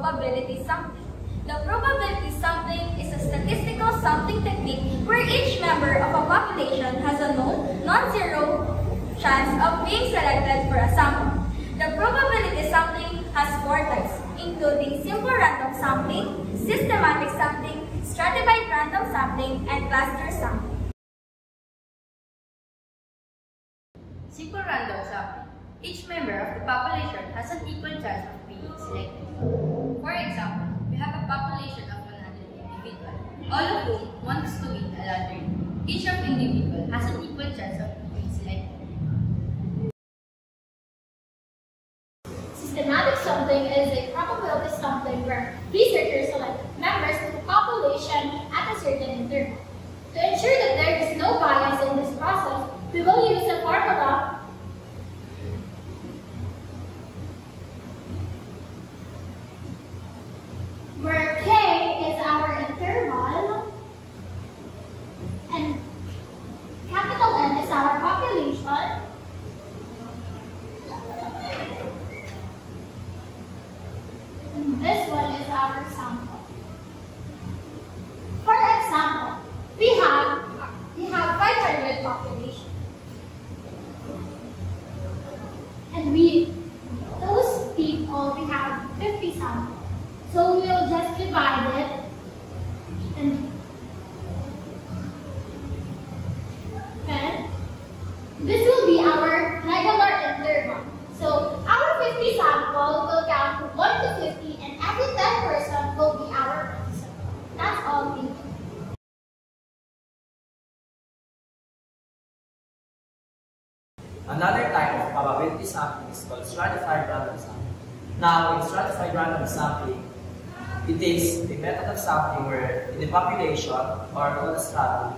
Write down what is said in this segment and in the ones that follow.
probability sampling. The probability sampling is a statistical sampling technique where each member of a population has a known, non-zero chance of being selected for a sample. The probability sampling has 4 types, including simple random sampling, systematic sampling, stratified random sampling, and cluster sampling. Simple random sampling. Each member of the population has an equal chance of being selected. For example, we have a population of 100 individuals, all of whom wants to win a lottery. Each of the individual has an equal chance of being selected. Systematic sampling is a probability sampling where researchers select members of the population at a certain interval. To ensure that there is no bias in this process, we will use a formula where K is our interval and capital N is our population and this one is our sample. For example, we have 500 population and those people we have 50 samples. So we'll just divide it and this will be our regular interval. So our 50 sample will count from 1 to 50 and every 10% will be our answer. That's all we do. Another type of probability sampling is called stratified random sampling. Now, in stratified random sampling, it is a method of sampling where in the population, or called a stratum,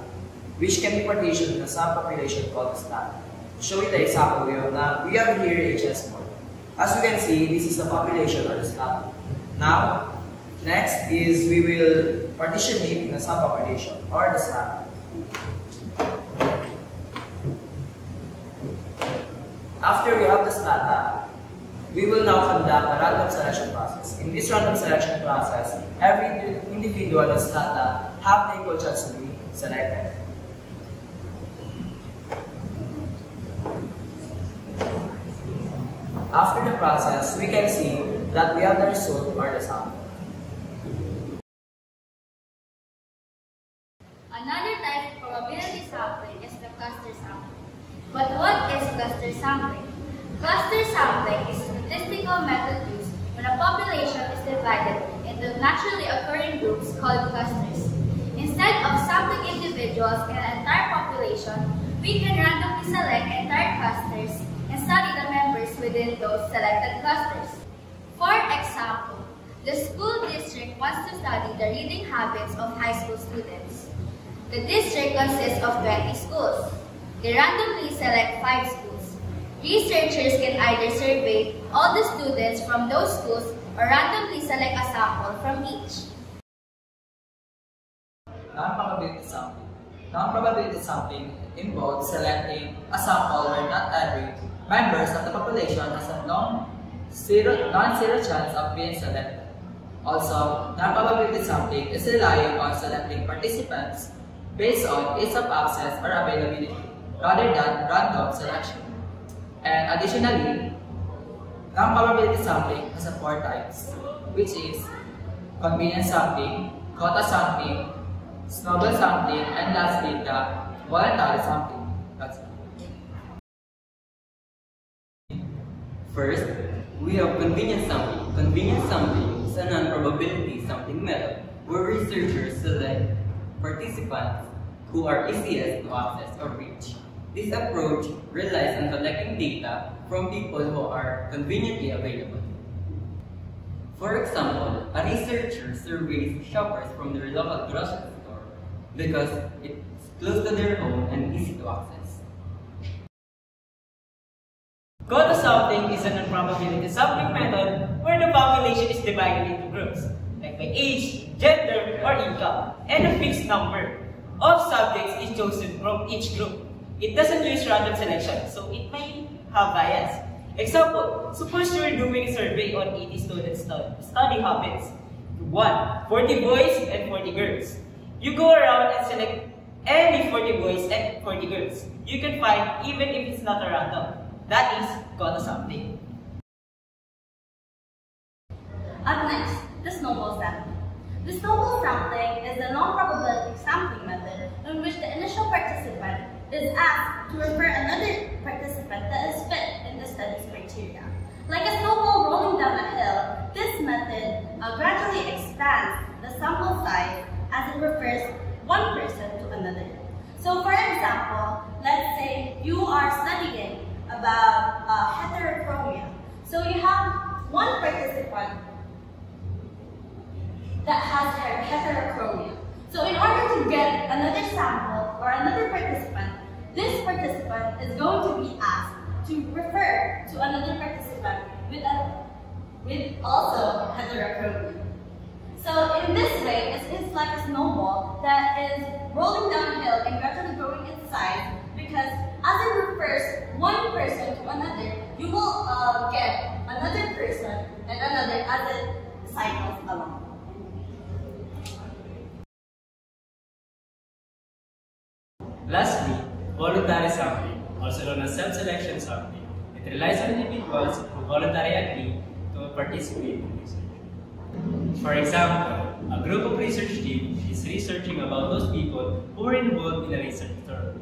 which can be partitioned in a subpopulation called a stratum. To show you the example, we have here a chessboard. As you can see, this is the population or the stratum. Now, next is we will partition it in a subpopulation or the stratum. After we have the strata, we will now conduct a random selection process. In this random selection process, every individual in strata have the equal chance to be selected. After the process, we can see that we have the result or the sample. Another type of probability sampling is the cluster sampling. But what is cluster sampling? Cluster sampling is a statistical method used when a population is divided into naturally occurring groups called clusters. Instead of sampling individuals in an entire population, we can randomly select entire clusters and study the members within those selected clusters. For example, the school district wants to study the reading habits of high school students. The district consists of 20 schools. They randomly select 5 schools. Researchers can either survey all the students from those schools or randomly select a sample from each. Non-probability sampling. Non-probability sampling involves selecting a sample where not every members of the population has a non-zero chance of being selected. Also, non-probability sampling is relying on selecting participants based on ease of access or availability rather than random selection. And additionally, non-probability sampling has 4 types, which is convenience sampling, quota sampling, snowball sampling, and lastly, the voluntary sampling. That's it. First, we have convenience sampling. Convenience sampling is a non-probability sampling method where researchers select participants who are easiest to access or reach. This approach relies on collecting data from people who are conveniently available. For example, a researcher surveys shoppers from their local grocery store because it's close to their home and easy to access. Quota sampling is a non-probability sampling method where the population is divided into groups, like by age, gender, or income, and a fixed number of subjects is chosen from each group. It doesn't use random selection, so it may have bias. Example, suppose you are doing a survey on 80 students' study habits. 1. 40 boys and 40 girls. You go around and select any 40 boys and 40 girls. You can find even if it's not a random. That is called a sampling. Up next, the snowball sampling. The snowball sampling is the non-probability sampling method in which the initial participant is asked to refer another participant that is fit in the study's criteria. Like a snowball rolling down a hill, this method gradually expands the sample size as it refers one person to another. So for example, let's say you are studying about heterochromia. So you have one participant that has heterochromia. So in order to get another sample or another participant, this participant is going to be asked to refer to another participant with also heterochromia. So in this way, it's like a snowball that is rolling downhill and gradually growing in size, because as it refers one person to another, you will get another person and another as it cycles along. Lastly, voluntary sampling, also known as self-selection sampling. It relies on individuals who voluntarily agree to participate in research. For example, a group of research team is researching about those people who were involved in a research story.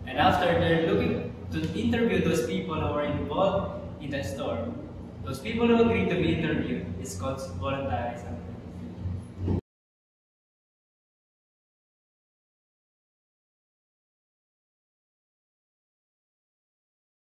And after they're looking to interview those people who are involved in that story, those people who agreed to be interviewed is called voluntary sampling.